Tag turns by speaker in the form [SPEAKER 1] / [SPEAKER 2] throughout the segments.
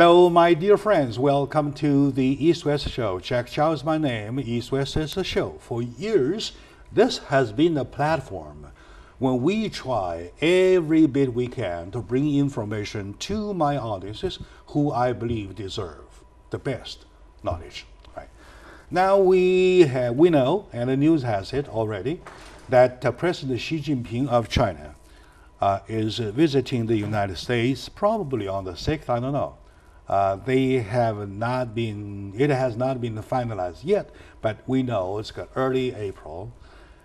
[SPEAKER 1] Hello, my dear friends. Welcome to the East-West Show. Jack Chow is my name. East-West is the show. For years, this has been a platform when we try every bit we can to bring information to my audiences who I believe deserve the best knowledge. Right. Now we know, and the news has it already, that President Xi Jinping of China is visiting the United States probably on the 6th, I don't know. It has not been finalized yet, but we know it's got early April,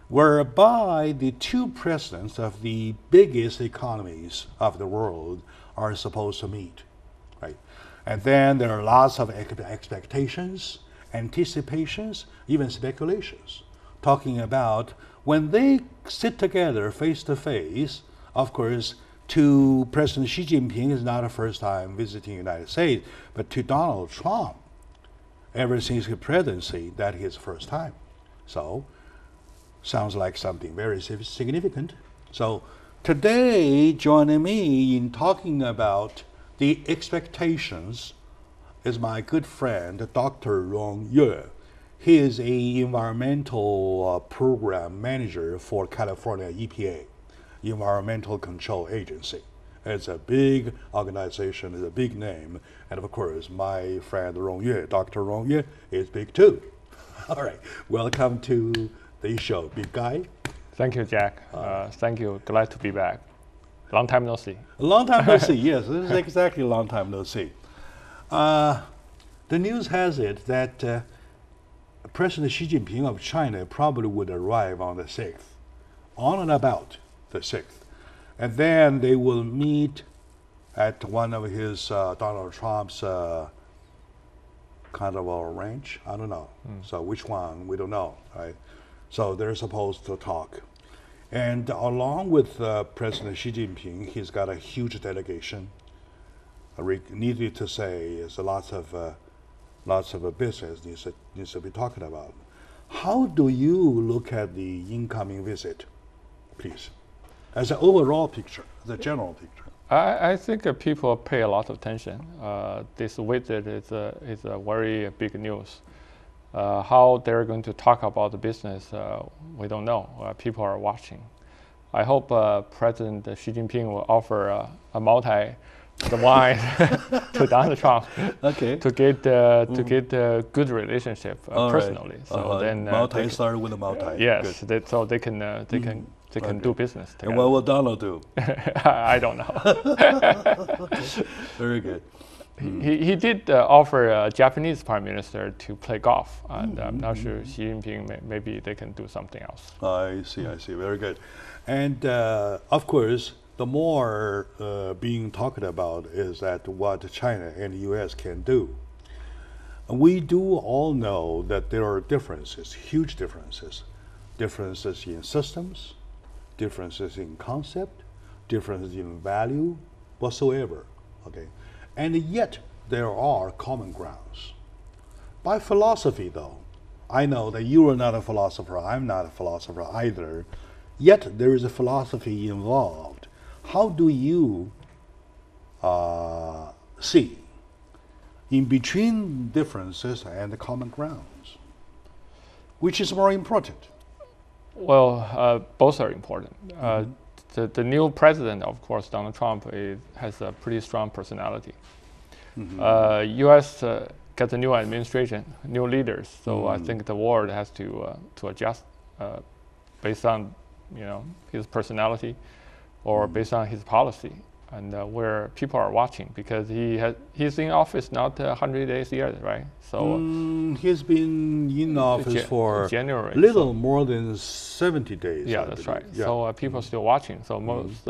[SPEAKER 1] whereby the two presidents of the biggest economies of the world are supposed to meet, right? And then there are lots of expectations, anticipations, even speculations, talking about when they sit together face to face. Of course, to President Xi Jinping is not the first time visiting the United States, but to Donald Trump, ever since his presidency, that is his first time. So, sounds like something very significant. So, today, joining me in talking about the expectations is my good friend, Dr. Rong Yue. He is an environmental program manager for California EPA. Environmental Control Agency. It's a big organization, it's a big name, and of course, my friend Rong Yue, Dr. Rong Yue, is big too. All right, welcome to the show, big guy.
[SPEAKER 2] Thank you, Jack. Thank you. Glad to be back. Long time no see.
[SPEAKER 1] A long time no see. Yes, this is exactly a long time no see. The news has it that President Xi Jinping of China probably would arrive on the 6th, on and about the 6th. And then they will meet at one of his, Donald Trump's kind of a ranch. I don't know. So which one, we don't know, right? So they're supposed to talk. And along with President Xi Jinping, he's got a huge delegation. Needless to say, there's lots of business needs to be talking about. How do you look at the incoming visit, please? As an overall picture, the general picture.
[SPEAKER 2] I think people pay a lot of attention. This visit is a very big news. How they're going to talk about the business, we don't know. People are watching. I hope President Xi Jinping will offer a the wine to Donald Trump,
[SPEAKER 1] okay,
[SPEAKER 2] to get a good relationship personally.
[SPEAKER 1] Right.
[SPEAKER 2] So then
[SPEAKER 1] multi started with a multi.
[SPEAKER 2] Yes, so they can do business together.
[SPEAKER 1] And what will Donald do?
[SPEAKER 2] I don't know.
[SPEAKER 1] Okay. Very good.
[SPEAKER 2] He did offer a Japanese prime minister to play golf, and I'm not sure Xi Jinping, maybe they can do something else.
[SPEAKER 1] I see. Very good. And of course, the more being talked about is that what China and the U.S. can do. We do all know that there are differences, huge differences in systems, differences in concept, differences in value, whatsoever, okay? And yet, there are common grounds. By philosophy, though, I know that you are not a philosopher, I'm not a philosopher either, yet there is a philosophy involved. How do you see in between differences and the common grounds? Which is more important?
[SPEAKER 2] Well, both are important. The new president, of course, Donald Trump, has a pretty strong personality. U.S. Got a new administration, new leaders, so I think the world has to adjust based on his personality or based on his policy, and where people are watching, because he's in office not 100 days yet, right? So
[SPEAKER 1] he's been in office for
[SPEAKER 2] January,
[SPEAKER 1] little more than 70 days.
[SPEAKER 2] Yeah, that's right. Yeah. So people are still watching. So most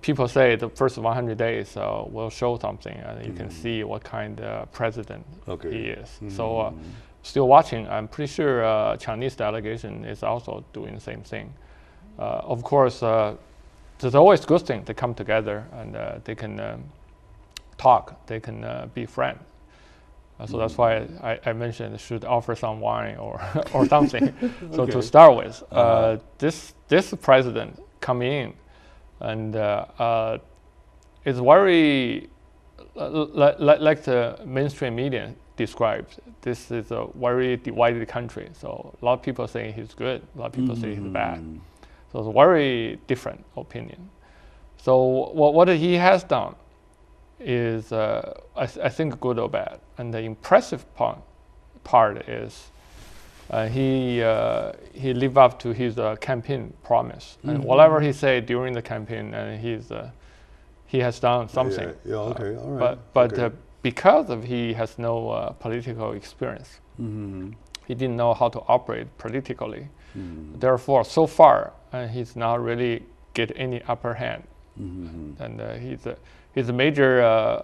[SPEAKER 2] people say the first 100 days will show something, and you can see what kind of president he is. So still watching. I'm pretty sure Chinese delegation is also doing the same thing. Of course, there's always good thing to come together, and they can talk, they can be friends. So that's why I mentioned should offer some wine or something. So to start with, this president come in, and it's very like the mainstream media describes, this is a very divided country. So a lot of people say he's good, a lot of people say he's bad. So it's a very different opinion. So what he has done is, I think, good or bad. And the impressive part is he lived up to his campaign promise. And whatever he said during the campaign, he has done something.
[SPEAKER 1] Yeah, okay, all right.
[SPEAKER 2] But because of he has no political experience, he didn't know how to operate politically. Therefore, so far, he's not really get any upper hand. And his major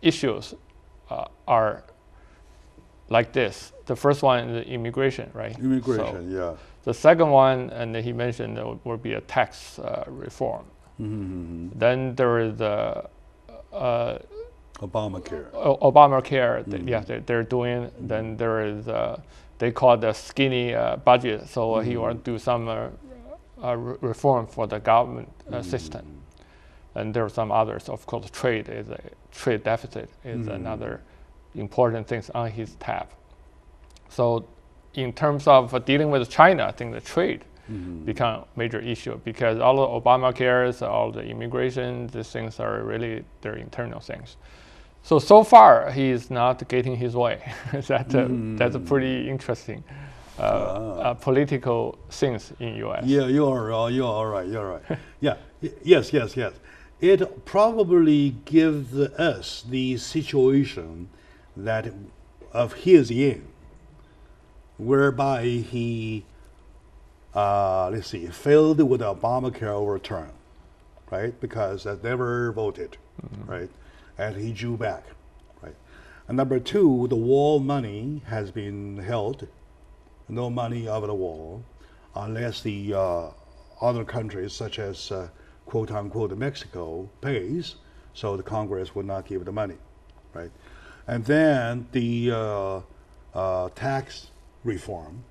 [SPEAKER 2] issues are like this. The first one is immigration, right?
[SPEAKER 1] Immigration, yeah.
[SPEAKER 2] The second one, and he mentioned, will be a tax reform. Then there is
[SPEAKER 1] Obamacare.
[SPEAKER 2] Obamacare, they're doing. Then there is, they call it the skinny budget. So he wants to do some reform for the government system. And there are some others. Of course, trade deficit is another important thing on his tab. So in terms of dealing with China, I think the trade become a major issue, because all the Obamacares, all the immigration, these things are really their internal things. So far, he is not getting his way. That's a pretty interesting political things in U.S.
[SPEAKER 1] Yeah, you're all right. Yeah, yes. It probably gives us the situation that of his in, whereby he, failed with Obamacare overturn, right? Because they never voted, right? And he drew back, right? And number two, the wall money has been held, no money over the wall, unless the other countries such as quote unquote Mexico pays, so the Congress would not give the money, right? And then the tax reform,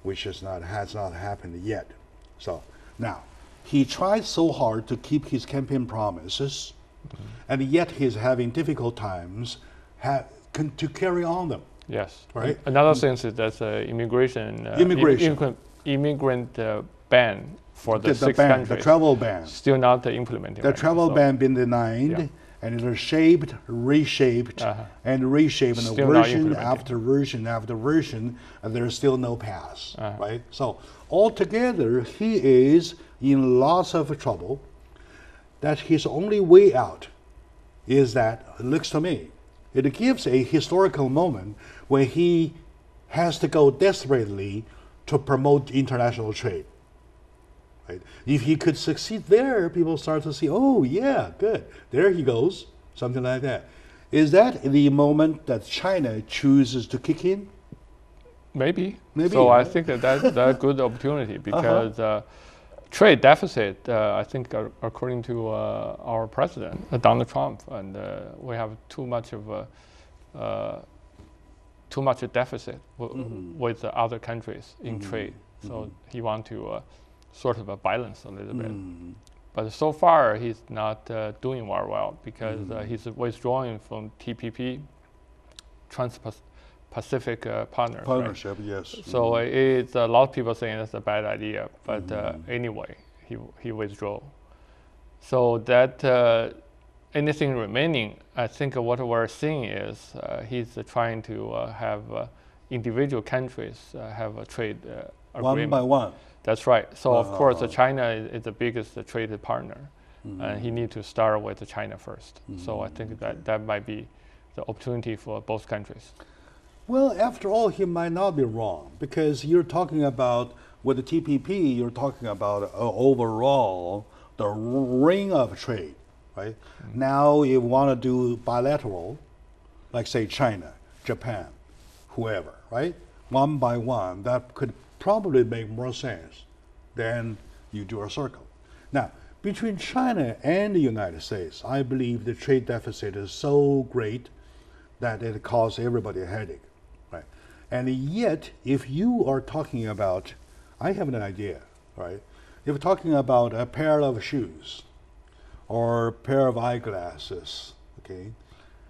[SPEAKER 1] which has not happened yet. So now he tried so hard to keep his campaign promises, and yet he's having difficult times to carry on them.
[SPEAKER 2] Yes.
[SPEAKER 1] Right.
[SPEAKER 2] Another thing is that immigrant ban for the 6 countries.
[SPEAKER 1] The travel ban.
[SPEAKER 2] Still not implemented.
[SPEAKER 1] The travel ban been denied, and it is shaped, reshaped, and reshaped, and version after version after version, and there's still no pass, right? So altogether, he is in lots of trouble. That his only way out is that, it looks to me, it gives a historical moment when he has to go desperately to promote international trade. Right? If he could succeed there, people start to see, oh yeah, good, there he goes, something like that. Is that the moment that China chooses to kick in?
[SPEAKER 2] Maybe. So I think that's a good opportunity, because trade deficit, I think, according to our president, Donald Trump, and we have too much a deficit with other countries in trade. So he wants to sort of balance a little bit. But so far, he's not doing very well, because he's withdrawing from TPP, Trans-Pacific Partnership.
[SPEAKER 1] Right? Yes.
[SPEAKER 2] So it's a lot of people saying that's a bad idea, but anyway, he withdrew. So that anything remaining, I think what we're seeing is he's trying to have individual countries have a trade agreement.
[SPEAKER 1] One by one.
[SPEAKER 2] That's right. So of course, China is the biggest trade partner, and he needs to start with China first. So I think that might be the opportunity for both countries.
[SPEAKER 1] Well, after all, he might not be wrong, because you're talking about, with the TPP, you're talking about overall the ring of trade, right? Now you want to do bilateral, like say China, Japan, whoever, right? One by one, that could probably make more sense than you do a circle. Now, between China and the United States, I believe the trade deficit is so great that it causes everybody a headache, right? And yet, if you are talking about, I have an idea, right? If you're talking about a pair of shoes or a pair of eyeglasses, okay,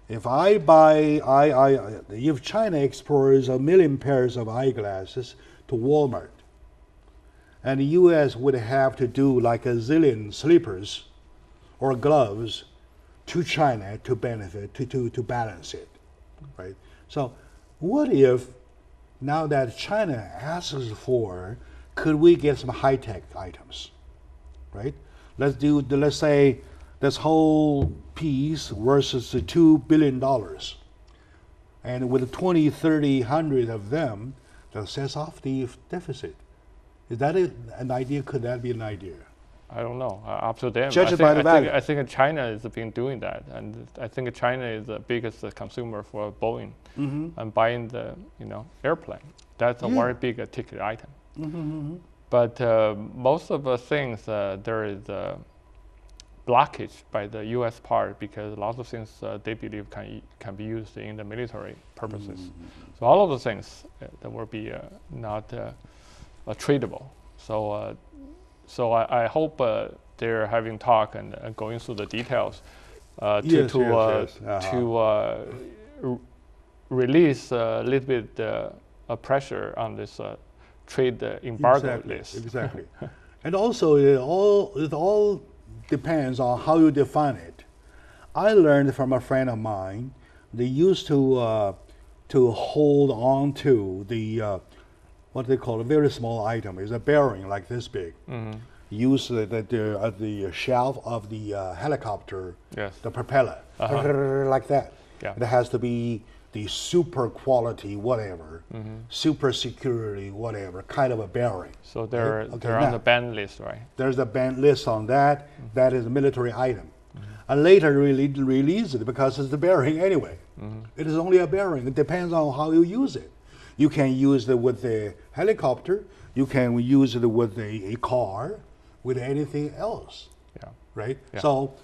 [SPEAKER 1] If if China exports 1 million pairs of eyeglasses to Walmart, and the U.S. would have to do like a zillion slippers or gloves to China to benefit, to balance it, right? So what if now that China asks for, could we get some high-tech items, right? Let's say this whole piece versus the $2 billion. And with 20, 30, 100 of them, that sets off the deficit. Is that an idea? Could that be an idea?
[SPEAKER 2] I don't know. Up to them.
[SPEAKER 1] Judged by the value.
[SPEAKER 2] I think China has been doing that, and I think China is the biggest consumer for Boeing, and buying the airplane. That's a very big ticket item. But most of the things there is a blockage by the U.S. part, because a lot of things they believe can be used in the military purposes. So all of the things that will be not tradable. So I hope they're having talk and going through the details to release a little bit pressure on this trade embargo list.
[SPEAKER 1] Exactly. And also it all depends on how you define it. I learned from a friend of mine, they used to hold on to the what they call a very small item. It's a bearing like this big. Use at the shelf of the helicopter, the propeller, like that. It has to be the super quality, whatever, super security, whatever, kind of a bearing.
[SPEAKER 2] So they're on the ban list, right?
[SPEAKER 1] There's a ban list on that. That is a military item. And later release it because it's the bearing anyway. It is only a bearing. It depends on how you use it. You can use it with a helicopter. You can use it with a car, with anything else. Right? So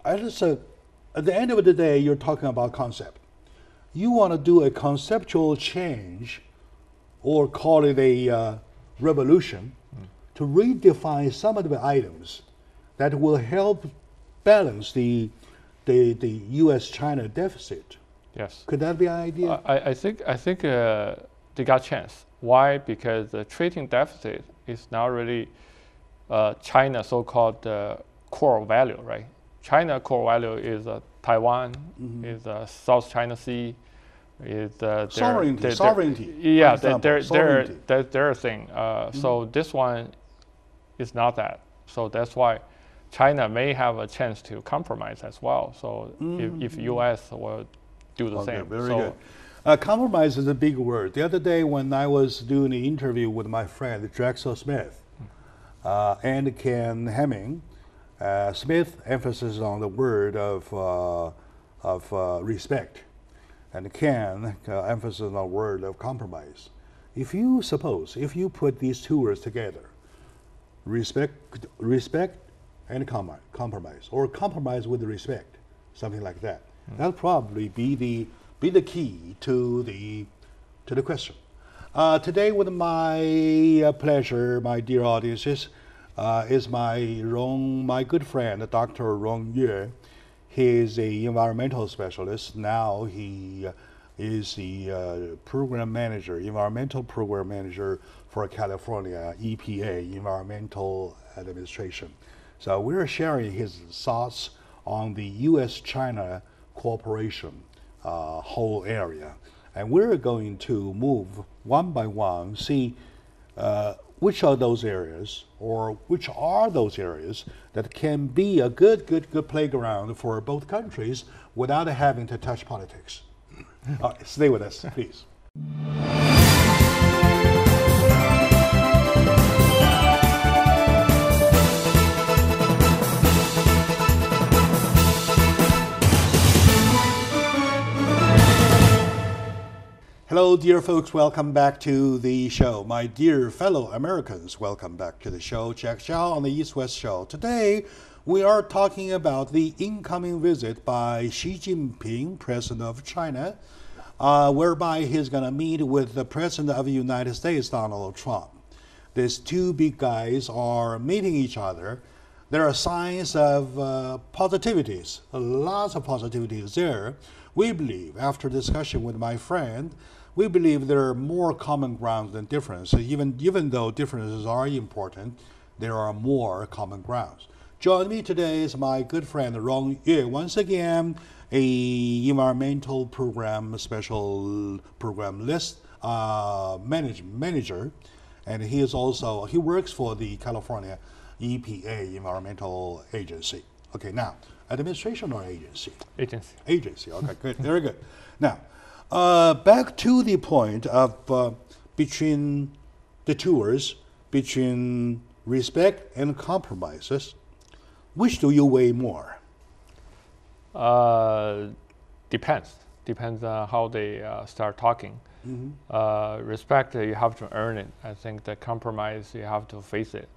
[SPEAKER 1] at the end of the day, you're talking about concept. You want to do a conceptual change, or call it a revolution, to redefine some of the items that will help balance the U.S.-China deficit.
[SPEAKER 2] Yes.
[SPEAKER 1] Could that be an idea?
[SPEAKER 2] I think they got a chance. Why? Because the trading deficit is not really China's so-called core value, right? China core value is Taiwan, is South China Sea, is
[SPEAKER 1] sovereignty.
[SPEAKER 2] Yeah, their thing. So this one is not that. So that's why China may have a chance to compromise as well. So if U.S. will do the same.
[SPEAKER 1] Very good. Compromise is a big word. The other day when I was doing an interview with my friend Drexel Smith and Ken Hemming, Smith emphasis on the word of respect, and Ken emphasis on the word of compromise. If you put these two words together, respect and compromise, or compromise with respect, something like that, that'll probably be the key to the question. Today, with my pleasure, my dear audiences, is my good friend, Dr. Rong Yue. He is an environmental specialist. Now he is the environmental program manager for California EPA, Environmental Administration. So we're sharing his thoughts on the U.S.-China cooperation whole area. And we're going to move one by one, see which are those areas, or which are those areas that can be a good playground for both countries without having to touch politics. All right, stay with us, please. Hello, dear folks. Welcome back to the show. My dear fellow Americans, welcome back to the show. Jack Xiao on the East-West Show. Today, we are talking about the incoming visit by Xi Jinping, President of China, whereby he's going to meet with the President of the United States, Donald Trump. These two big guys are meeting each other there are signs of positivities, lots of positivities there. We believe, after discussion with my friend, we believe there are more common grounds than differences. Even though differences are important, there are more common grounds. Joining me today is my good friend Rong Yue, once again, a environmental program, special program list manager, and he works for the California EPA Environmental Agency. Okay, now, administration or agency?
[SPEAKER 2] Agency.
[SPEAKER 1] Agency, okay, good, very good. Now, back to the point of between the two words, between respect and compromises, which do you weigh more?
[SPEAKER 2] Depends. Depends on how they start talking. Mm-hmm. Respect, you have to earn it. I think the compromise, you have to face it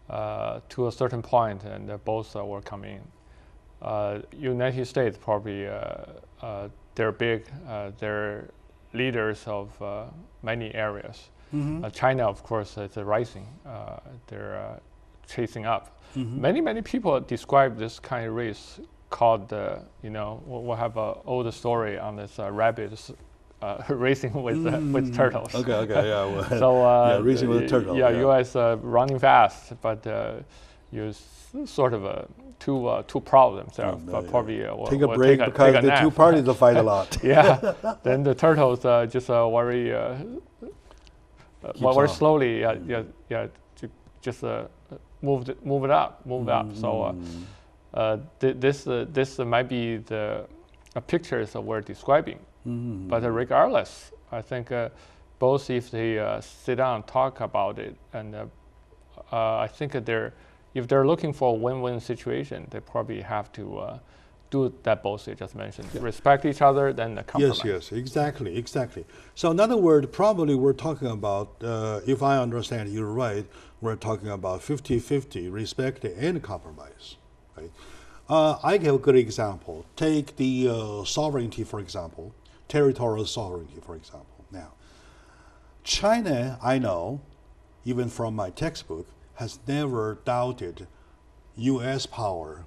[SPEAKER 2] to a certain point, and both will come in. United States probably they're big. They're leaders of many areas. Mm-hmm. China, of course, is rising. They're chasing up. Mm-hmm. Many people describe this kind of race called, we'll have an old story on this rabbits racing with turtles.
[SPEAKER 1] Okay, yeah. Well,
[SPEAKER 2] so
[SPEAKER 1] racing with turtles.
[SPEAKER 2] Yeah, U.S. Running fast, but you sort of too proud of themselves. But probably
[SPEAKER 1] take a break because the two parties will fight a lot.
[SPEAKER 2] Yeah, then the turtles just very slowly, just move it up. So this might be the pictures that we're describing. Mm-hmm. But regardless, I think both if they sit down and talk about it, and I think that if they're looking for a win-win situation, they probably have to do that both you just mentioned. Yeah. Respect each other, then the compromise.
[SPEAKER 1] Yes, exactly. So in other words, probably we're talking about, if I understand you right, we're talking about 50-50 respect and compromise, right? I give a good example. Take the sovereignty, for example, territorial sovereignty, for example. Now, China, I know, even from my textbook, has never doubted U.S. power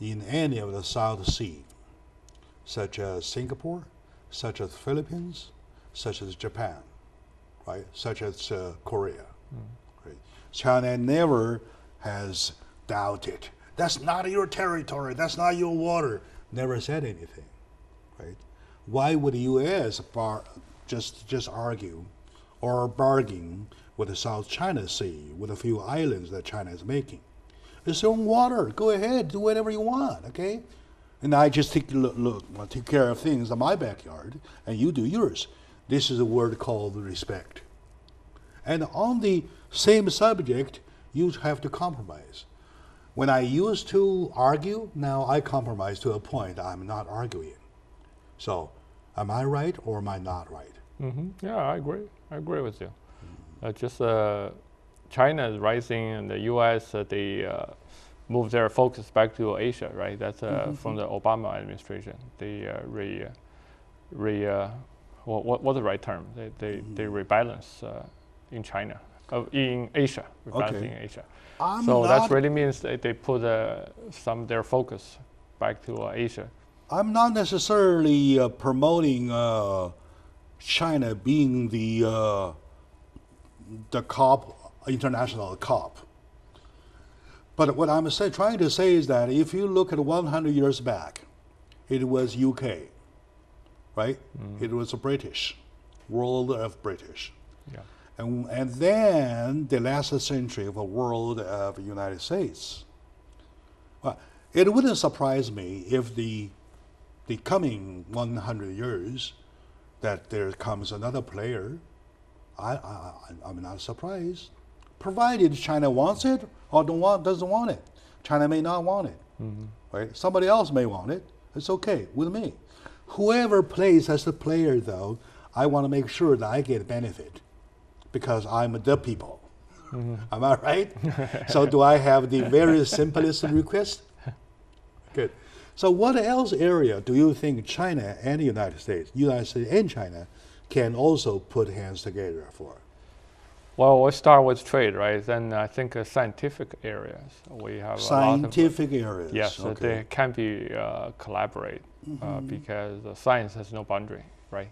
[SPEAKER 1] in any of the South Sea, such as Singapore, such as Philippines, such as Japan, right? Such as Korea. Right? China never has doubted. That's not your territory. That's not your water. Never said anything, right? Why would the U.S. just argue or bargain with the South China Sea, with a few islands that China is making? It's your own water. Go ahead, do whatever you want, okay? And I just take care of things in my backyard, and you do yours. This is a word called respect. And on the same subject, you have to compromise. When I used to argue, now I compromise to a point I'm not arguing. So, am I right or am I not right?
[SPEAKER 2] Mm-hmm. Yeah, I agree with you. China is rising, and the U.S. They moved their focus back to Asia, right? That's from the Obama administration. They what's the right term? They rebalance in China, in Asia, rebalancing in Asia. So that really means they put some of their focus back to Asia.
[SPEAKER 1] I'm not necessarily promoting China being the international cop. But what I'm trying to say is that if you look at 100 years back, it was UK, right? It was a British, world of British. Yeah. And then the last century of a world of the United States. Well, it wouldn't surprise me if the coming 100 years that there comes another player. I'm not surprised, provided China wants it or doesn't want it. China may not want it, right? Somebody else may want it. It's okay with me. Whoever plays as the player, though, I want to make sure that I get benefit because I'm the people. Am I right? So do I have the very simplest request? Good. So what else area do you think China and the United States and China can also put hands together for?
[SPEAKER 2] Well, we start with trade, right? Then I think scientific areas. We have
[SPEAKER 1] scientific areas.
[SPEAKER 2] Yes,
[SPEAKER 1] okay.
[SPEAKER 2] They can be collaborate because science has no boundary, right?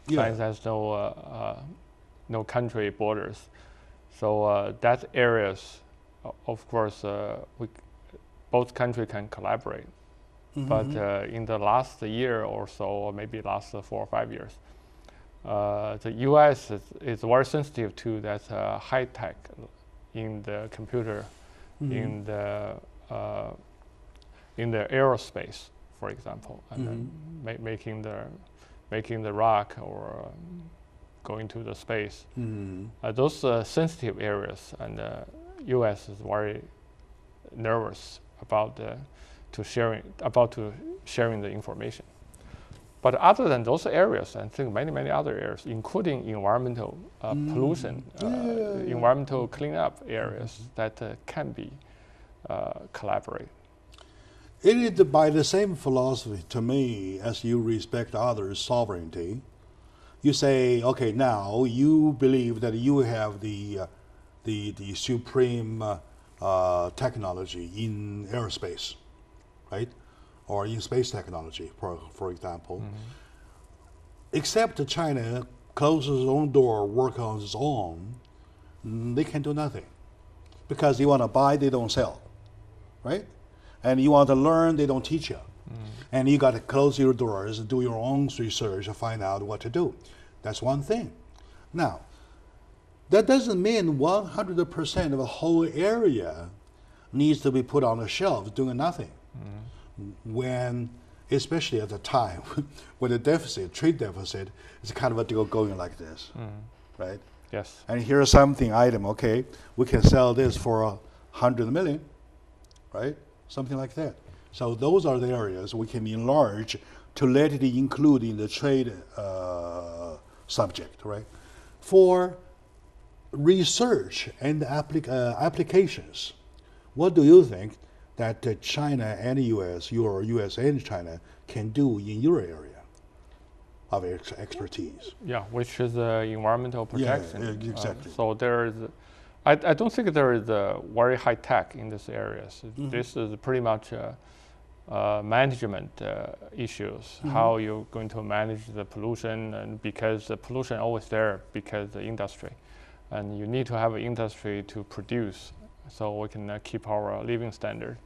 [SPEAKER 1] Yeah.
[SPEAKER 2] Science has no country borders. So that areas, of course, both countries can collaborate. But in the last year or so, or maybe last 4 or 5 years, the U.S. is very sensitive to that high tech in the computer, in the aerospace, for example, and making the rock or going to the space. Those sensitive areas, and the U.S. is very nervous about sharing the information. But other than those areas, I think many other areas, including environmental pollution, environmental cleanup areas that can be collaborate.
[SPEAKER 1] It is by the same philosophy to me as you respect others' sovereignty. You say, okay, now you believe that you have the supreme technology in aerospace, right? Or in space technology, for example. Except China closes its own door, work on its own, they can do nothing. Because you want to buy, they don't sell, right? And you want to learn, they don't teach you. And you got to close your doors, do your own research, and find out what to do. That's one thing. Now, that doesn't mean 100% of the whole area needs to be put on a shelf doing nothing. When, especially at the time, when the trade deficit is kind of a deal going like this, right?
[SPEAKER 2] Yes.
[SPEAKER 1] And here's something item, okay, we can sell this for 100 million, right? Something like that. So those are the areas we can enlarge to let it include in the trade subject, right? For research and applications, what do you think that China and U.S., or U.S. and China can do in your area of expertise?
[SPEAKER 2] Yeah, which is environmental protection.
[SPEAKER 1] Yeah, exactly.
[SPEAKER 2] So there is, I don't think there is a very high tech in these areas. This is pretty much management issues. How you're going to manage the pollution, and because the pollution always there because the industry, and you need to have an industry to produce, so we can keep our living standard.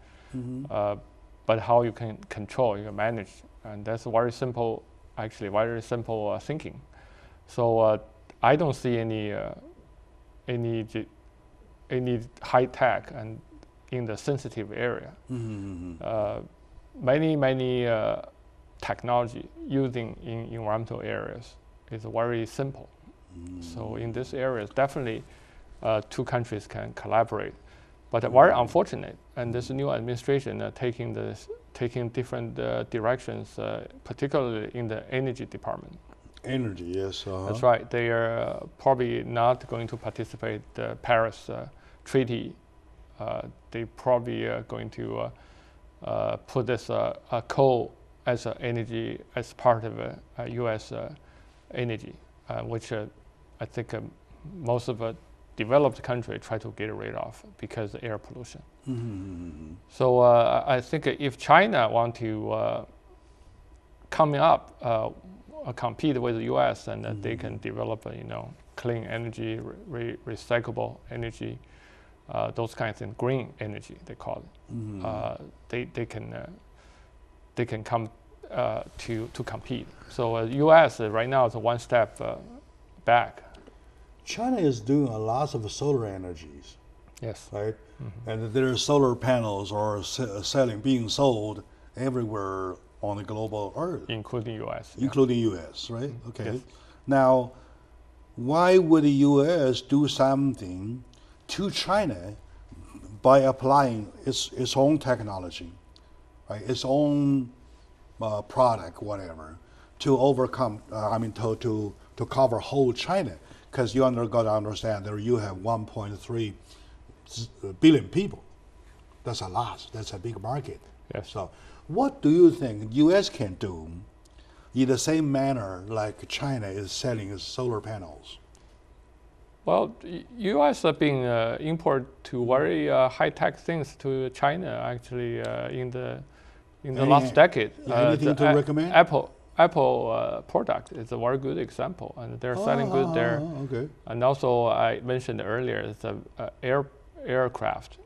[SPEAKER 2] But how you can control, you can manage, and that's very simple. Actually, very simple thinking. So I don't see any high tech and in the sensitive area. Many technology using in environmental areas is very simple. So in this area, definitely two countries can collaborate. But very unfortunate, and this new administration taking different directions, particularly in the energy department.
[SPEAKER 1] Energy, yes.
[SPEAKER 2] That's right. They are probably not going to participate the Paris Treaty. They probably are going to put this coal as energy as part of U.S. energy, which I think most of the developed country try to get rid of because of air pollution. So I think if China want to compete with the U.S. and that they can develop clean energy, recyclable energy, those kinds of green energy they call it. They can come to compete. So U.S. Right now is one step back.
[SPEAKER 1] China is doing a lot of solar energies.
[SPEAKER 2] Yes.
[SPEAKER 1] Right? And there are solar panels are being sold everywhere on the global earth.
[SPEAKER 2] Including U.S.
[SPEAKER 1] Including U.S., right? Okay.
[SPEAKER 2] Yes.
[SPEAKER 1] Now, why would the U.S. do something to China by applying its own technology, right? Its own product, whatever, to overcome, to cover whole China? Because you got to understand that you have 1.3 billion people. That's a lot. That's a big market.
[SPEAKER 2] Yes.
[SPEAKER 1] So what do you think U.S. can do in the same manner like China is selling its solar panels?
[SPEAKER 2] Well, U.S. have been import to very high-tech things to China actually in the last decade.
[SPEAKER 1] Anything to recommend?
[SPEAKER 2] Apple product is a very good example, and they're selling good there.
[SPEAKER 1] Okay.
[SPEAKER 2] And also, I mentioned earlier the aircraft.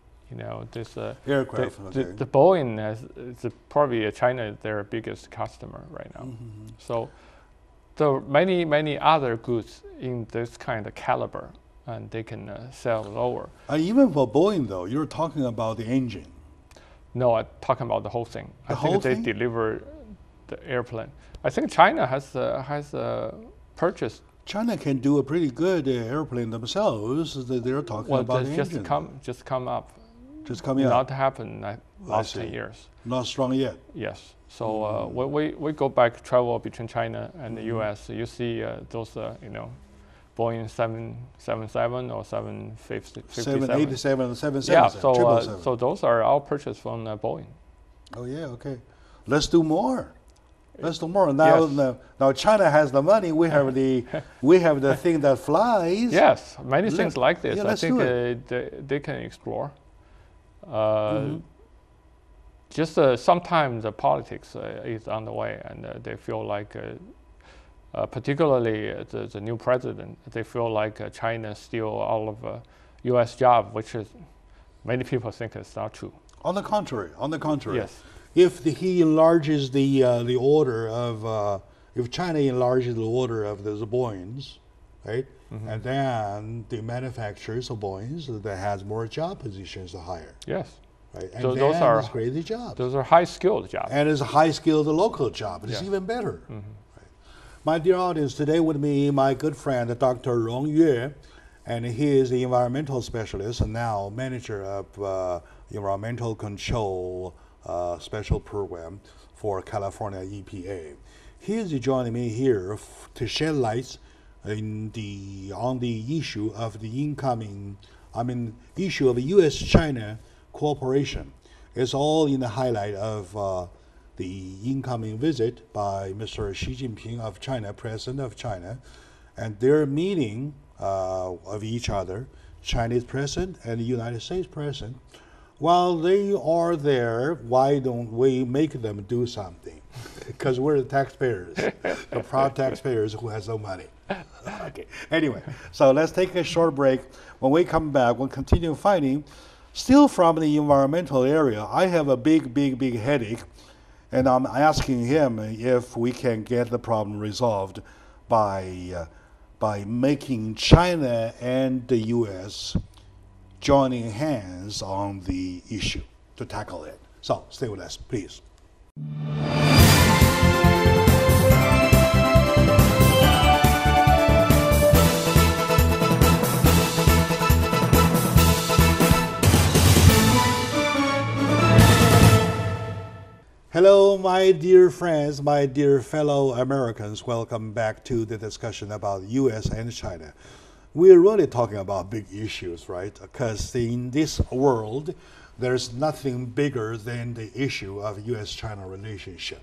[SPEAKER 2] This
[SPEAKER 1] aircraft.
[SPEAKER 2] The Boeing is probably China their biggest customer right now. So there are many other goods in this kind of caliber, and they can sell lower.
[SPEAKER 1] Even for Boeing, though, you're talking about the engine.
[SPEAKER 2] No, I'm talking about the whole thing.
[SPEAKER 1] I think
[SPEAKER 2] they deliver the airplane. I think China has purchased.
[SPEAKER 1] China can do a pretty good airplane themselves. They're talking about the engine.
[SPEAKER 2] Just come up.
[SPEAKER 1] Just coming up.
[SPEAKER 2] Not happened last 10 years.
[SPEAKER 1] Not strong yet.
[SPEAKER 2] Yes. So when we go back travel between China and the U.S., you see those Boeing 777 or 757.
[SPEAKER 1] 787, 777.
[SPEAKER 2] Yeah. So those are all purchased from Boeing.
[SPEAKER 1] Oh yeah. Okay. Let's do more. Let's do more. Now China has the money. We have the thing that flies.
[SPEAKER 2] Yes, many things like this.
[SPEAKER 1] Yeah,
[SPEAKER 2] I think they can explore. Just sometimes the politics is on the way, and they feel like, particularly the new president, they feel like China steal all of U.S. job, which is many people think is not true.
[SPEAKER 1] On the contrary.
[SPEAKER 2] Yes.
[SPEAKER 1] If he enlarges the order of, if China enlarges the order of those Boeings, right, and then the manufacturers of Boeings that has more job positions to hire.
[SPEAKER 2] Yes.
[SPEAKER 1] Right. And
[SPEAKER 2] so those are
[SPEAKER 1] crazy jobs.
[SPEAKER 2] Those are high-skilled jobs.
[SPEAKER 1] And it's a high-skilled local job. It's even better. Right. My dear audience, today with me, my good friend, Dr. Rong Yue, and he is the environmental specialist and now manager of environmental control special program for California EPA. He is joining me here to shed light on the issue of the issue of U.S.-China cooperation. It's all in the highlight of the incoming visit by Mr. Xi Jinping of China, President of China, and their meeting of each other, Chinese President and the United States President. While they are there, why don't we make them do something? Because we're the taxpayers, the proud taxpayers who has no money. Okay. Anyway, so let's take a short break. When we come back, we'll continue fighting. Still from the environmental area, I have a big headache, and I'm asking him if we can get the problem resolved by making China and the U.S. joining hands on the issue to tackle it. So stay with us, please. Hello, my dear friends, my dear fellow Americans. Welcome back to the discussion about U.S. and China. We're really talking about big issues, right? Because in this world, there's nothing bigger than the issue of U.S.-China relationship.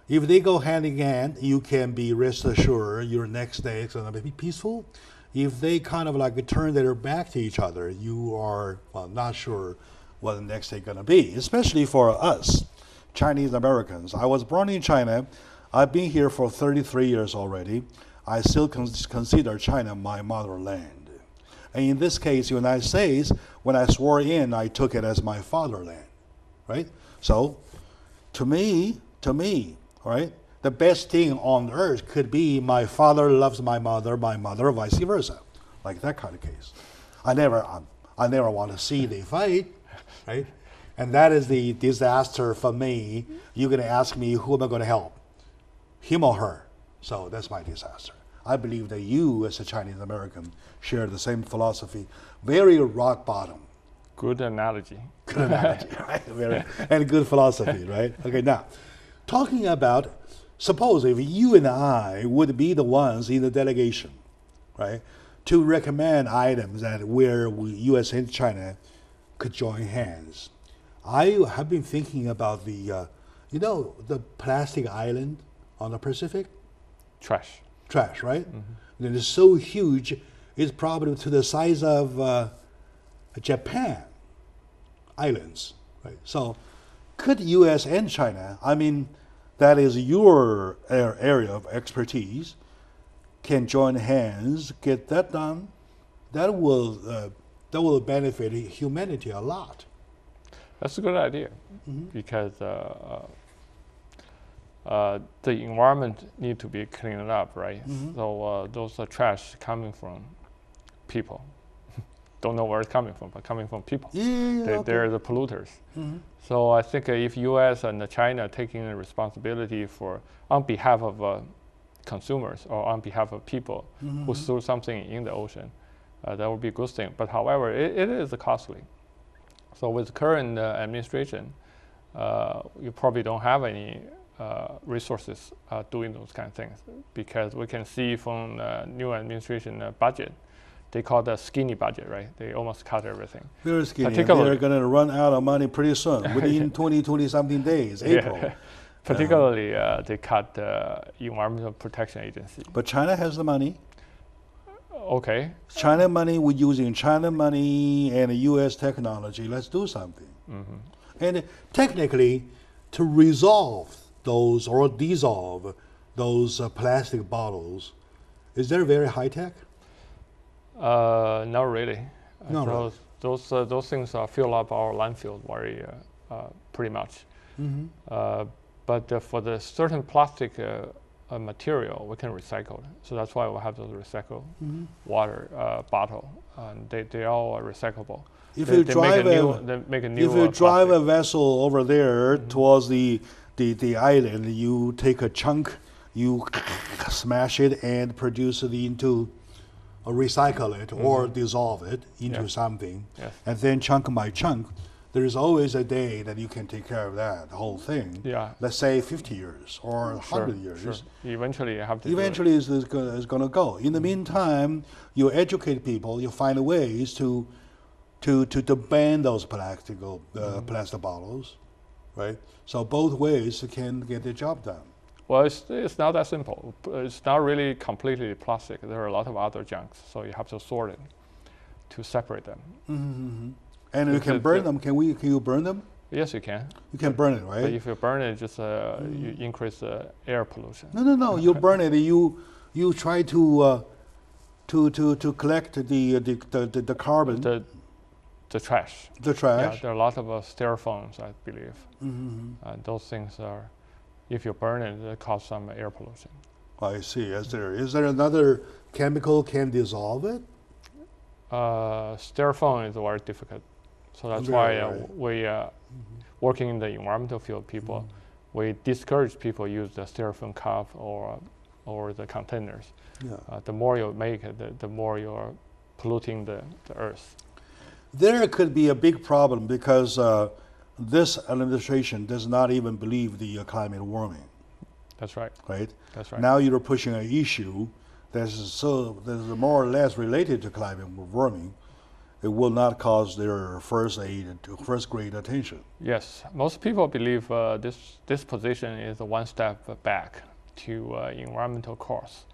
[SPEAKER 1] If they go hand in hand, you can be rest assured your next day is going to be peaceful. If they kind of like turn their back to each other, you are not sure what the next day is going to be, especially for us, Chinese Americans. I was born in China. I've been here for 33 years already. I still consider China my motherland. And in this case, United States, when I swore in, I took it as my fatherland, right? So, to me, right, the best thing on earth could be my father loves my mother, vice versa, like that kind of case. I never want to see they fight, right? And that is the disaster for me. You're going to ask me who am I going to help, him or her? So that's my disaster. I believe that you, as a Chinese American, share the same philosophy. Very rock bottom.
[SPEAKER 2] Good analogy.
[SPEAKER 1] Good analogy, right? And good philosophy, right? Okay, now, talking about, suppose if you and I would be the ones in the delegation, right, to recommend items that where U.S. and China could join hands. I have been thinking about the, the plastic island on the Pacific?
[SPEAKER 2] Trash,
[SPEAKER 1] right? Mm-hmm. And it's so huge, is probably to the size of Japan islands, right? So could U.S. and China, I mean, that is your area of expertise, can join hands, get that done? That will benefit humanity a lot.
[SPEAKER 2] That's a good idea, because the environment need to be cleaned up, right? So those are trash coming from people. Don't know where it's coming from, but coming from people. They're the polluters. So I think if U.S. and China taking the responsibility for, on behalf of consumers or on behalf of people who threw something in the ocean, that would be a good thing. But however, it is costly. So with current administration, you probably don't have any resources doing those kind of things, because we can see from the new administration budget, they call the skinny budget, right? They almost cut everything.
[SPEAKER 1] Very skinny. They're going to run out of money pretty soon, within 20 something days, April.
[SPEAKER 2] Particularly, they cut the Environmental Protection Agency.
[SPEAKER 1] But China has the money.
[SPEAKER 2] Okay.
[SPEAKER 1] China money, we're using China money and U.S. technology. Let's do something. And technically, to resolve those or dissolve those plastic bottles, is there very high tech?
[SPEAKER 2] Not really.
[SPEAKER 1] No,
[SPEAKER 2] those things fill up our landfill very pretty much. But for the certain plastic material, we can recycle it. So that's why we have those recycled water bottle, and they all are recyclable.
[SPEAKER 1] If you drive a vessel over there towards the island, you take a chunk, you smash it and produce it into, recycle it or dissolve it into something, and then chunk by chunk. There is always a day that you can take care of that whole thing. Let's say 50 years or 100 years.
[SPEAKER 2] Eventually, you have to.
[SPEAKER 1] Eventually, it's going to go. In the meantime, you educate people. You find ways to ban those plastic bottles, right? So both ways can get the job done.
[SPEAKER 2] Well, it's not that simple. It's not really completely plastic. There are a lot of other junks, so you have to sort it to separate them. And you can burn them. Can you burn them? Yes, you can. You
[SPEAKER 1] can burn it, right?
[SPEAKER 2] But if you burn it, just you increase air pollution.
[SPEAKER 1] No. You burn it. You try to collect the carbon.
[SPEAKER 2] The trash.
[SPEAKER 1] The trash.
[SPEAKER 2] Yeah, there are a lot of styrofoams, I believe. Those things are, if you burn it, they cause some air pollution.
[SPEAKER 1] I see. Is there another chemical can dissolve it?
[SPEAKER 2] Styrofoam is very difficult. So that's why we, working in the environmental field, we discourage people use the styrofoam cup or the containers. The more you make it, the more you're polluting the earth.
[SPEAKER 1] There could be a big problem because this administration does not even believe the climate warming.
[SPEAKER 2] That's right.
[SPEAKER 1] Right?
[SPEAKER 2] That's right.
[SPEAKER 1] Now you're pushing an issue that's more or less related to climate warming. It will not cause their first grade attention.
[SPEAKER 2] Yes, most people believe this position is one step back to environmental course.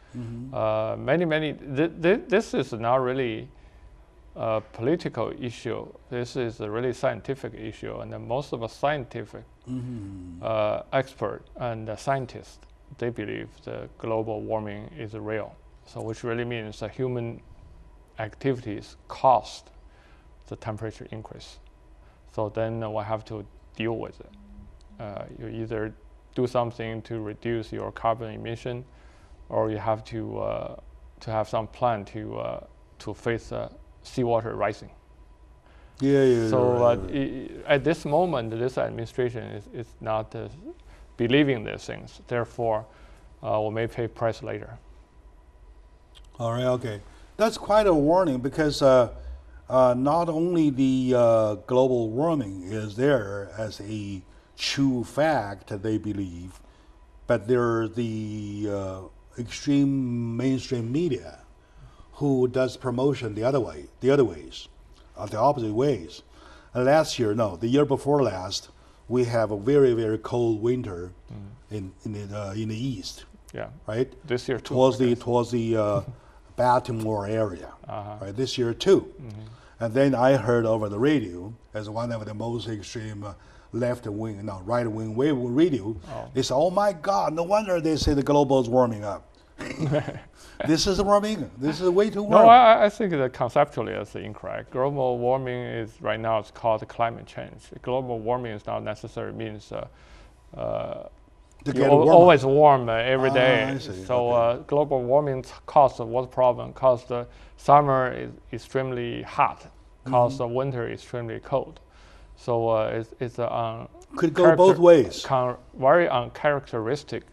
[SPEAKER 2] This is not really a political issue. This is a really scientific issue, and then most of the scientific expert and scientists, they believe the global warming is real. So which really means that human activities caused the temperature increase. So then we have to deal with it. You either do something to reduce your carbon emission, or you have to have some plan to face seawater rising. So at this moment, this administration is not believing these things. Therefore, we may pay price later.
[SPEAKER 1] All right. Okay, that's quite a warning because not only the global warming is there as a true fact that they believe, but there are the extreme mainstream media who does promotion the opposite ways. The year before last, we have a very, very cold winter in the east.
[SPEAKER 2] Yeah.
[SPEAKER 1] Right.
[SPEAKER 2] This year too.
[SPEAKER 1] Towards the Baltimore area, right, this year too. And then I heard over the radio, as one of the most extreme right-wing radio, they said, oh my God, no wonder they say the global is warming up. This is warming. This is way too warm.
[SPEAKER 2] No, I think that conceptually it's incorrect. Global warming is right now it's called climate change. Global warming is not necessarily means always warm every day. So global warming caused what problem? Caused the summer is extremely hot, caused the winter extremely cold. So it's a
[SPEAKER 1] could go both ways.
[SPEAKER 2] Very uncharacteristic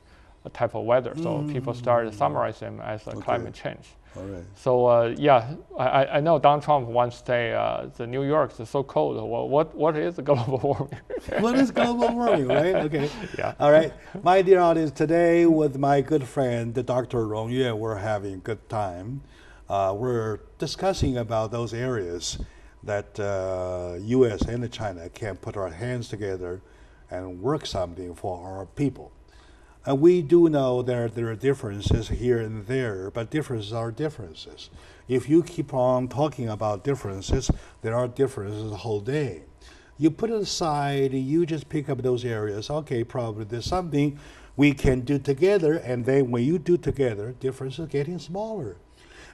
[SPEAKER 2] type of weather. So people started summarizing them as a climate change.
[SPEAKER 1] All right.
[SPEAKER 2] So yeah, I know Donald Trump once said the New York is so cold. Well, what is global warming?
[SPEAKER 1] What is global warming, right? Okay.
[SPEAKER 2] Yeah.
[SPEAKER 1] All right. My dear audience, today with my good friend, Dr. Rong Yue, we're having a good time. We're discussing about those areas that U.S. and China can put our hands together and work something for our people. And we do know that there are differences here and there, but differences are differences. If you keep on talking about differences, there are differences the whole day. You put it aside, you just pick up those areas. Okay, probably there's something we can do together, and then when you do together, differences are getting smaller.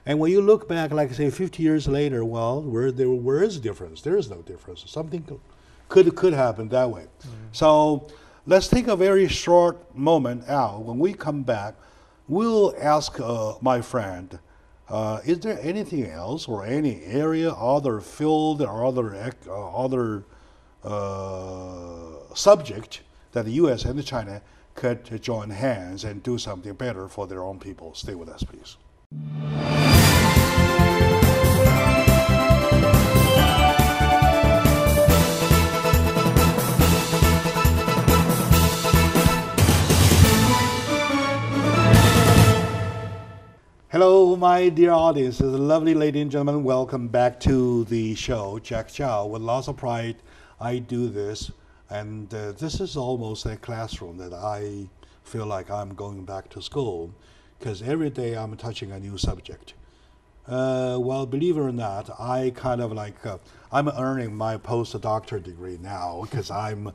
[SPEAKER 1] And when you look back, like say 50 years later, well, where is the difference? There is no difference. Something could happen that way. So let's take a very short moment out. When we come back, we'll ask my friend, is there anything else or any area, other field, or other subject that the U.S. and China could join hands and do something better for their own people? Stay with us, please. Hello, my dear audience, lovely ladies and gentlemen. Welcome back to the show, Jack Chow. With lots of pride, I do this, and this is almost a classroom that I feel like I'm going back to school, because every day I'm touching a new subject. Well, believe it or not, I kind of like, I'm earning my postdoctoral degree now, because I'm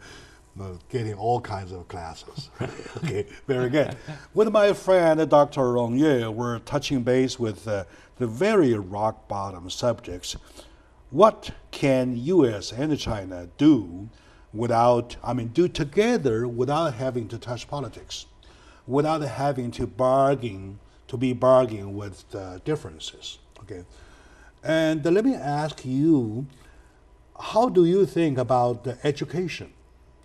[SPEAKER 1] getting all kinds of classes. Okay, very good. With my friend, Dr. Rong Yue, we're touching base with the very rock bottom subjects. What can U.S. and China do do together without having to touch politics, without having to bargain with differences? Okay, and let me ask you, how do you think about education?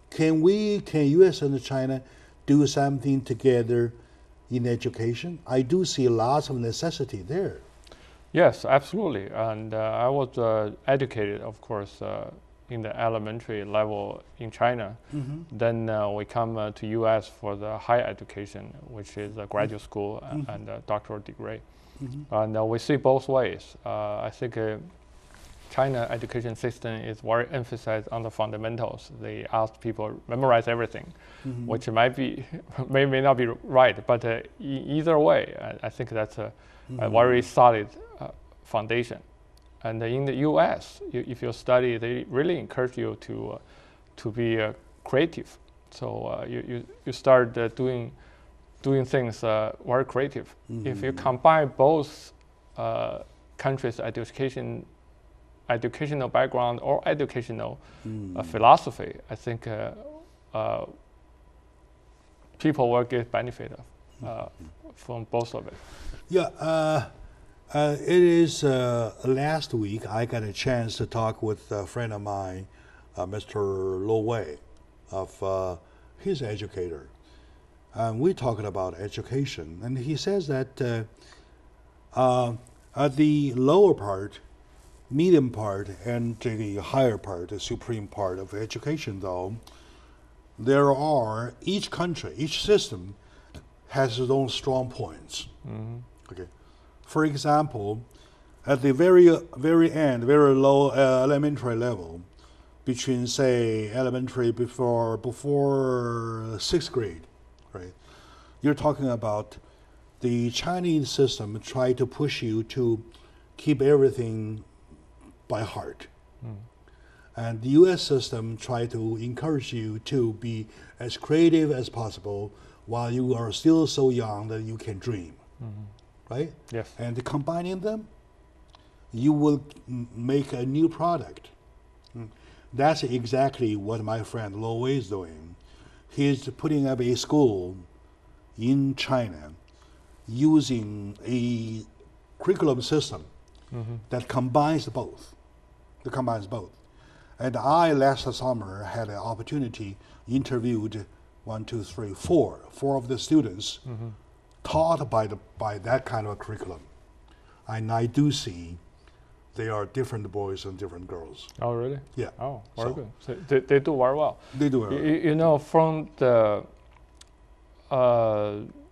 [SPEAKER 1] Can U.S. and China do something together in education? I do see lots of necessity there.
[SPEAKER 2] Yes, absolutely. And I was educated, of course, in the elementary level in China. Then we come to U.S. for the higher education, which is a graduate school and a doctoral degree. And we see both ways. I think China education system is very emphasized on the fundamentals. They ask people memorize everything, which may not be right, but either way, I think that's a very solid foundation. And in the U.S., if you study, they really encourage you to be creative. So you start doing things very creative. If you combine both countries' educational background or educational philosophy, I think people will get benefit from both of it.
[SPEAKER 1] Yeah, it is last week I got a chance to talk with a friend of mine, Mr. Lot Wei, of his educator. We're talking about education, and he says that at the lower part, medium part, and the higher part, the supreme part of education, though, there are, each country, each system has its own strong points. Okay. For example, at the very end, very low elementary level, between say elementary before 6th grade, right? You're talking about the Chinese system try to push you to keep everything by heart. And the US system try to encourage you to be as creative as possible while you are still so young that you can dream. Right?
[SPEAKER 2] Yes.
[SPEAKER 1] And combining them, you will make a new product. That's exactly what my friend Lo is doing. He's putting up a school in China using a curriculum system that combines both. And I, last summer, had an opportunity, interviewed 4 of the students taught by that kind of curriculum. And I do see they are different boys and different girls.
[SPEAKER 2] Oh, really?
[SPEAKER 1] Yeah.
[SPEAKER 2] Oh, very good. So they do very well.
[SPEAKER 1] They do very well.
[SPEAKER 2] You know, from the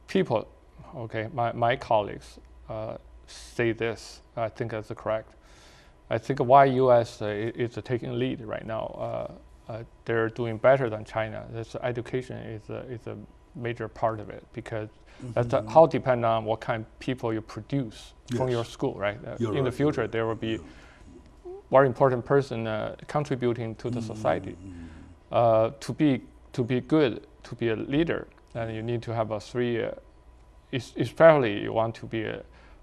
[SPEAKER 2] people, okay, my colleagues say this, I think that's correct. I think why U.S. is taking lead right now. They're doing better than China. This education is a major part of it, because that's how depend on what kind of people you produce from your school, right? In the future, there will be very important person contributing to the society. To be good, to be a leader, and you need to have a 3. Especially you want to be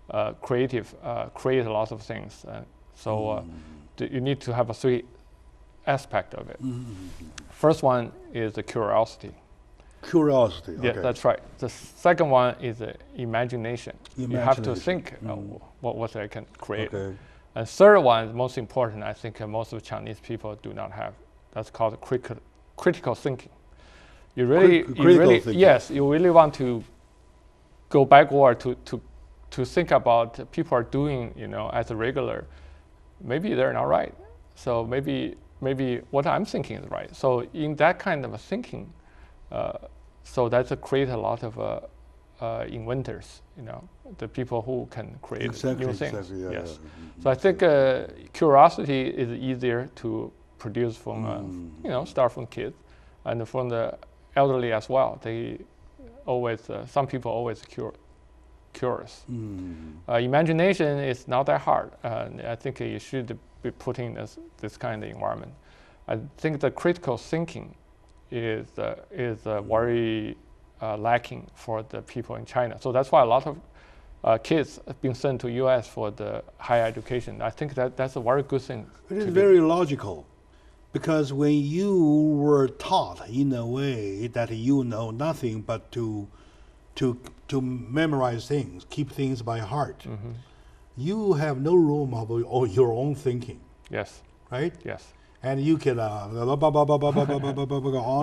[SPEAKER 2] a creative, create a lot of things. So you need to have a 3 aspect of it. First one is the curiosity.
[SPEAKER 1] Curiosity, okay.
[SPEAKER 2] Yeah, that's right. The second one is imagination. You have to think what I can create.
[SPEAKER 1] Okay.
[SPEAKER 2] And third one, most important, I think most of Chinese people do not have. That's called critical thinking. You really,
[SPEAKER 1] thinking.
[SPEAKER 2] Yes, you really want to go backward to think about people are doing, as a regular. Maybe they're not right. So maybe what I'm thinking is right. So in that kind of a thinking, so that's create a lot of inventors, the people who can create new things.
[SPEAKER 1] Exactly, yeah,
[SPEAKER 2] yes. So I think curiosity is easier to produce from, start from kids, and from the elderly as well. They always, some people always curious. Imagination is not that hard. I think you should be putting this kind of environment. I think the critical thinking is very lacking for the people in China. So that's why a lot of kids have been sent to U.S. for the higher education. I think that's a very good thing.
[SPEAKER 1] It is very logical, because when you were taught in a way that you know nothing but to memorize things, keep things by heart, you have no room of your own thinking.
[SPEAKER 2] Yes.
[SPEAKER 1] Right?
[SPEAKER 2] Yes.
[SPEAKER 1] And you can go on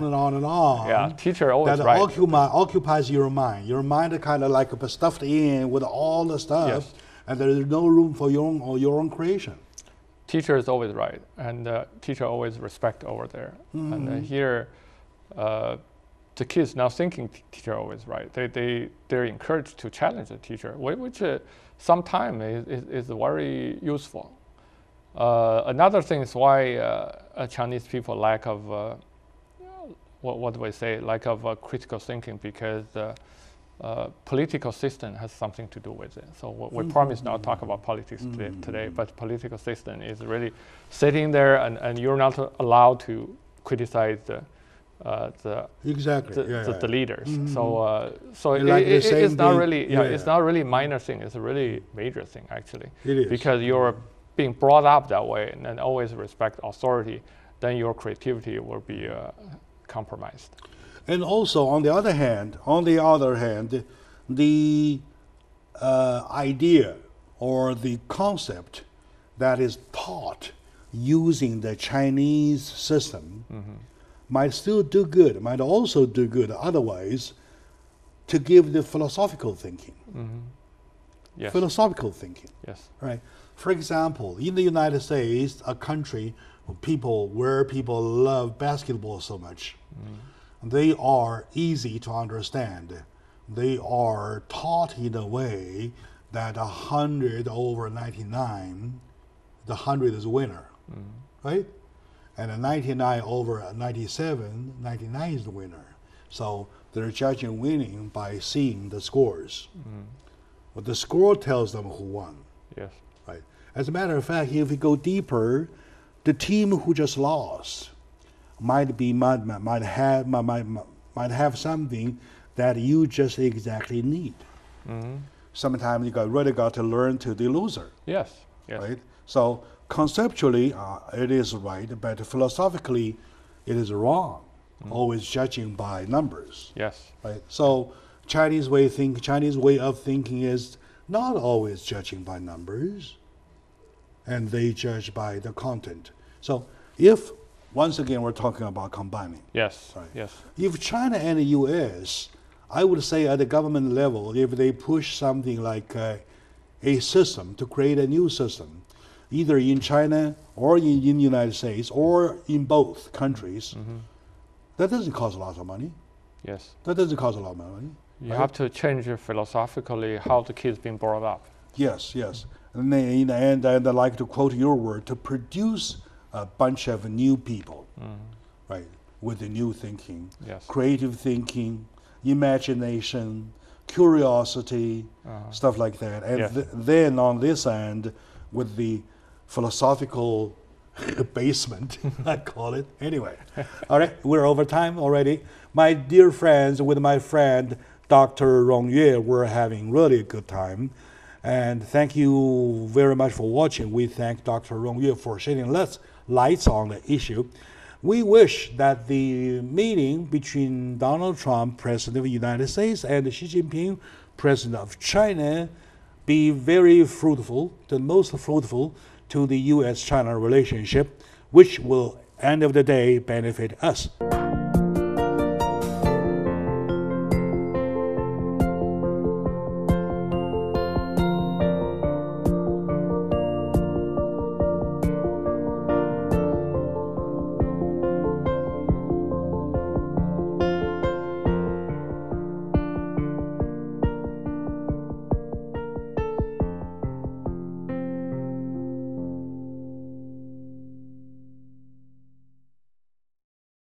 [SPEAKER 1] and on and on.
[SPEAKER 2] Yeah, teacher always
[SPEAKER 1] that
[SPEAKER 2] right.
[SPEAKER 1] occupies your mind. Your mind kind of like stuffed in with all the stuff,
[SPEAKER 2] yes.
[SPEAKER 1] And there is no room for your own creation.
[SPEAKER 2] Teacher is always right, and teacher always respect over there. And here, the kids now thinking teacher always right. They're encouraged to challenge the teacher, which sometimes is very useful. Another thing is why Chinese people lack of what do I say? Lack of critical thinking, because the political system has something to do with it. So we promise not to talk about politics today, but political system is really sitting there, and you're not allowed to criticize the leaders. So it's not really it's not really minor thing. It's a really major thing actually.
[SPEAKER 1] It is,
[SPEAKER 2] because you're being brought up that way and always respect authority. Then your creativity will be compromised.
[SPEAKER 1] And also, on the other hand, the idea or the concept that is taught using the Chinese system might still do good, might also do good otherwise, to give the philosophical thinking.
[SPEAKER 2] Yes.
[SPEAKER 1] Philosophical thinking.
[SPEAKER 2] Yes.
[SPEAKER 1] Right. For example, in the United States, a country where people love basketball so much, they are easy to understand. They are taught in a way that 100 over 99, the 100 is a winner, right? And a 99 over 97, 99 is the winner. So they're judging winning by seeing the scores. Well, the score tells them who won.
[SPEAKER 2] Yes.
[SPEAKER 1] Right. As a matter of fact, if we go deeper, the team who just lost might have something that you just exactly need. Sometimes you really got to learn to the loser.
[SPEAKER 2] Yes. Yes.
[SPEAKER 1] Right. So conceptually, it is right, but philosophically, it is wrong. Always judging by numbers.
[SPEAKER 2] Yes.
[SPEAKER 1] Right. So Chinese way of thinking is not always judging by numbers, and they judge by the content. So if once again we're talking about combining.
[SPEAKER 2] Yes.
[SPEAKER 1] Right.
[SPEAKER 2] Yes.
[SPEAKER 1] If China and the U.S., I would say at the government level, if they push something like a system to create a new system, either in China or in the United States or in both countries, that doesn't cost a lot of money.
[SPEAKER 2] Yes.
[SPEAKER 1] That doesn't cost a lot of money.
[SPEAKER 2] You have to change philosophically how the kids being brought up.
[SPEAKER 1] Yes, yes. And I'd like to quote your word, to produce a bunch of new people, right, with the new thinking, creative thinking, imagination, curiosity, stuff like that. And then on this end, with the philosophical basement, I call it. Anyway, all right, we're over time already. My dear friends, with my friend Dr. Rong Yue, we're having really a good time. And thank you very much for watching. We thank Dr. Rong Yue for shedding lights on the issue. We wish that the meeting between Donald Trump, President of the United States, and Xi Jinping, President of China, be very fruitful, the most fruitful to the U.S.-China relationship, which will, end of the day, benefit us.